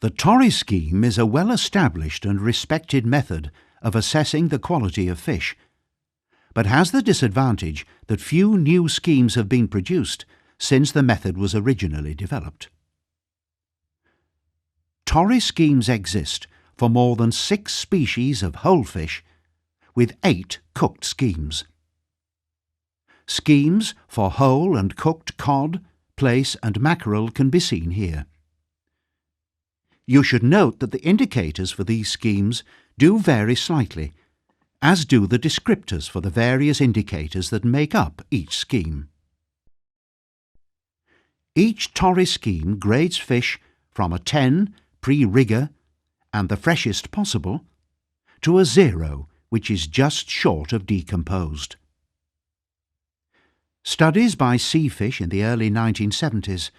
The Torry scheme is a well-established and respected method of assessing the quality of fish, but has the disadvantage that few new schemes have been produced since the method was originally developed. Torry schemes exist for more than 6 species of whole fish, with 8 cooked schemes. Schemes for whole and cooked cod, plaice and mackerel can be seen here. You should note that the indicators for these schemes do vary slightly, as do the descriptors for the various indicators that make up each scheme. Each Torry scheme grades fish from a 10 pre-rigger and the freshest possible to a 0, which is just short of decomposed. Studies by Seafish in the early 1970s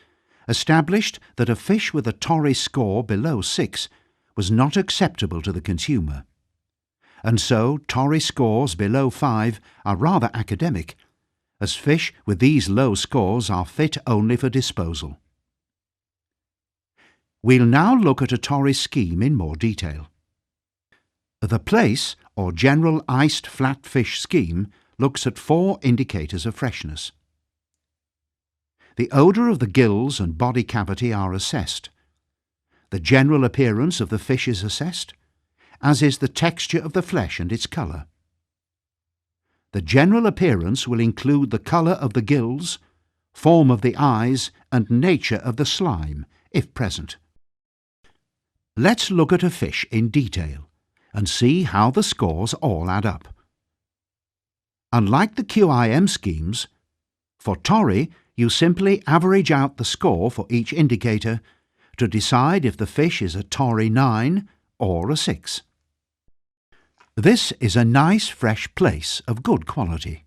established that a fish with a Torry score below 6 was not acceptable to the consumer, and so Torry scores below 5 are rather academic, as fish with these low scores are fit only for disposal. We'll now look at a Torry scheme in more detail. The plaice, or general iced flatfish scheme, looks at 4 indicators of freshness. The odour of the gills and body cavity are assessed. The general appearance of the fish is assessed, as is the texture of the flesh and its colour. The general appearance will include the colour of the gills, form of the eyes and nature of the slime, if present. Let's look at a fish in detail and see how the scores all add up. Unlike the QIM schemes, for Torry you simply average out the score for each indicator to decide if the fish is a Torry 9 or a 6. This is a nice fresh plaice of good quality.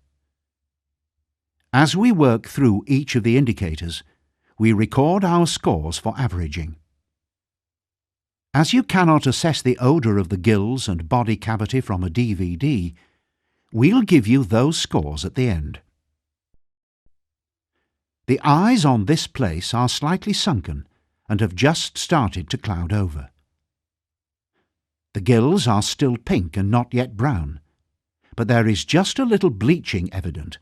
As we work through each of the indicators, we record our scores for averaging. As you cannot assess the odour of the gills and body cavity from a DVD, we'll give you those scores at the end. The eyes on this plaice are slightly sunken and have just started to cloud over. The gills are still pink and not yet brown, but there is just a little bleaching evident,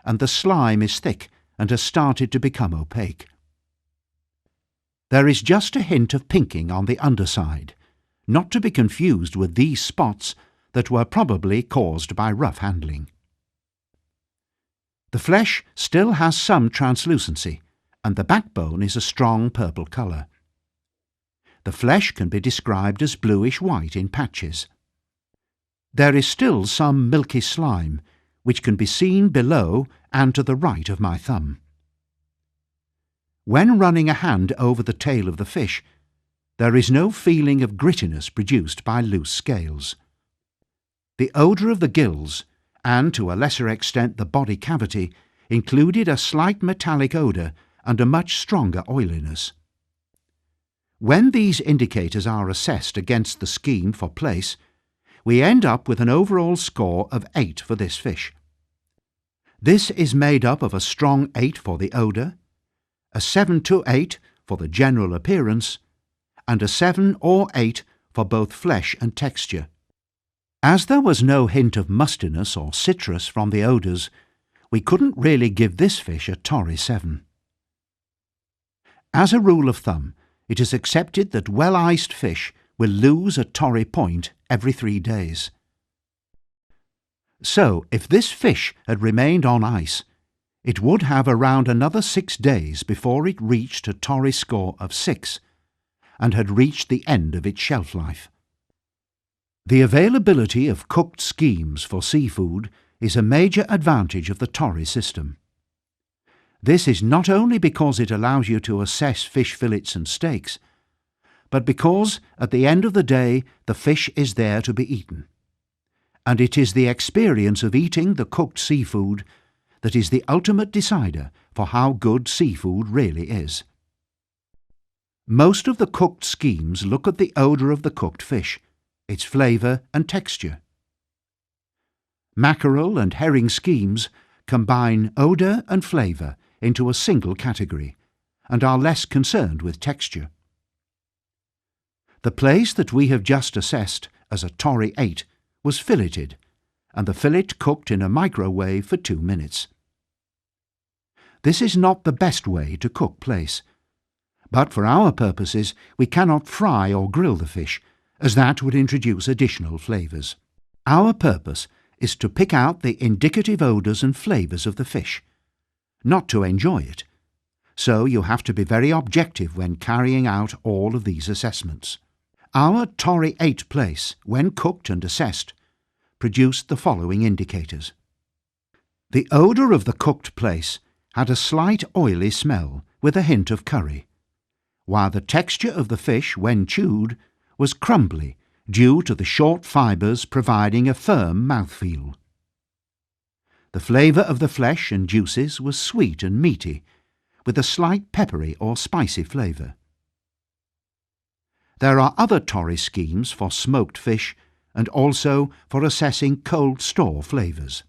and the slime is thick and has started to become opaque. There is just a hint of pinking on the underside, not to be confused with these spots that were probably caused by rough handling. The flesh still has some translucency, and the backbone is a strong purple colour. The flesh can be described as bluish-white in patches. There is still some milky slime, which can be seen below and to the right of my thumb. When running a hand over the tail of the fish, there is no feeling of grittiness produced by loose scales. The odour of the gills, and to a lesser extent the body cavity, included a slight metallic odour and a much stronger oiliness. When these indicators are assessed against the scheme for plaice, we end up with an overall score of 8 for this fish. This is made up of a strong 8 for the odour, a 7 to 8 for the general appearance, and a 7 or 8 for both flesh and texture. As there was no hint of mustiness or citrus from the odours, we couldn't really give this fish a Torry 7. As a rule of thumb, it is accepted that well-iced fish will lose a Torry point every 3 days. So, if this fish had remained on ice, it would have around another 6 days before it reached a Torry score of 6 and had reached the end of its shelf life. The availability of cooked schemes for seafood is a major advantage of the Torry system. This is not only because it allows you to assess fish fillets and steaks, but because at the end of the day the fish is there to be eaten. And it is the experience of eating the cooked seafood that is the ultimate decider for how good seafood really is. Most of the cooked schemes look at the odour of the cooked fish, its flavour and texture. Mackerel and herring schemes combine odour and flavour into a single category and are less concerned with texture. The plaice that we have just assessed as a Torry 8 was filleted, and the fillet cooked in a microwave for 2 minutes. This is not the best way to cook plaice, but for our purposes we cannot fry or grill the fish, as that would introduce additional flavours. Our purpose is to pick out the indicative odours and flavours of the fish, not to enjoy it. So you have to be very objective when carrying out all of these assessments. Our Torry 8 plaice, when cooked and assessed, produced the following indicators. The odour of the cooked plaice had a slight oily smell with a hint of curry, while the texture of the fish, when chewed, was crumbly due to the short fibres providing a firm mouthfeel. The flavour of the flesh and juices was sweet and meaty, with a slight peppery or spicy flavour. There are other Torry schemes for smoked fish and also for assessing cold store flavours.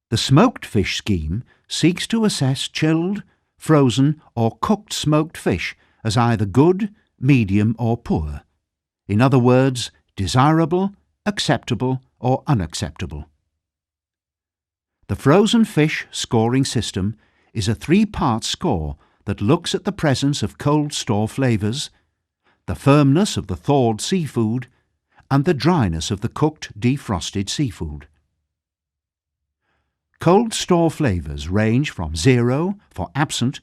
The smoked fish scheme seeks to assess chilled, frozen or cooked smoked fish as either good, medium or poor. In other words, desirable, acceptable or unacceptable. The frozen fish scoring system is a 3-part score that looks at the presence of cold store flavours, the firmness of the thawed seafood, and the dryness of the cooked defrosted seafood. Cold store flavours range from 0 for absent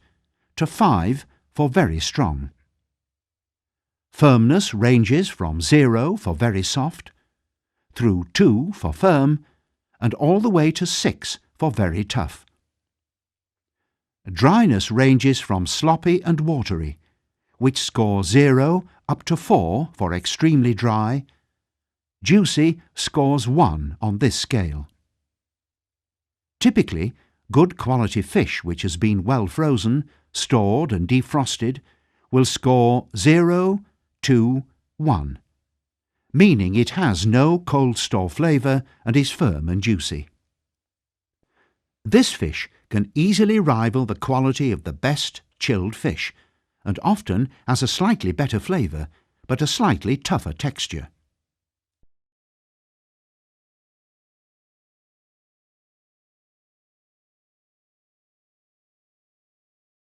to 5 for very strong. Firmness ranges from 0 for very soft, through 2 for firm, and all the way to 6 for very tough. Dryness ranges from sloppy and watery, which score 0 up to 4 for extremely dry. Juicy scores 1 on this scale. Typically, good quality fish which has been well frozen, stored and defrosted will score 0, 2, 1, meaning it has no cold store flavour and is firm and juicy. This fish can easily rival the quality of the best chilled fish, and often has a slightly better flavour, but a slightly tougher texture.